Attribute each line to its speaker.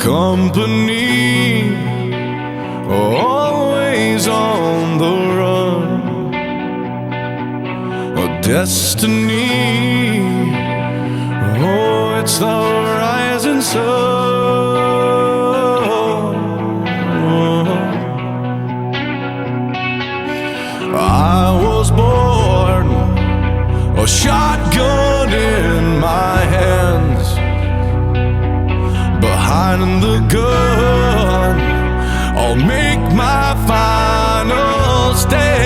Speaker 1: company, always on the run. A destiny, oh, it's the rising sun. I was born, a shotgun in my hands, behind the gun, I'll make my final stand.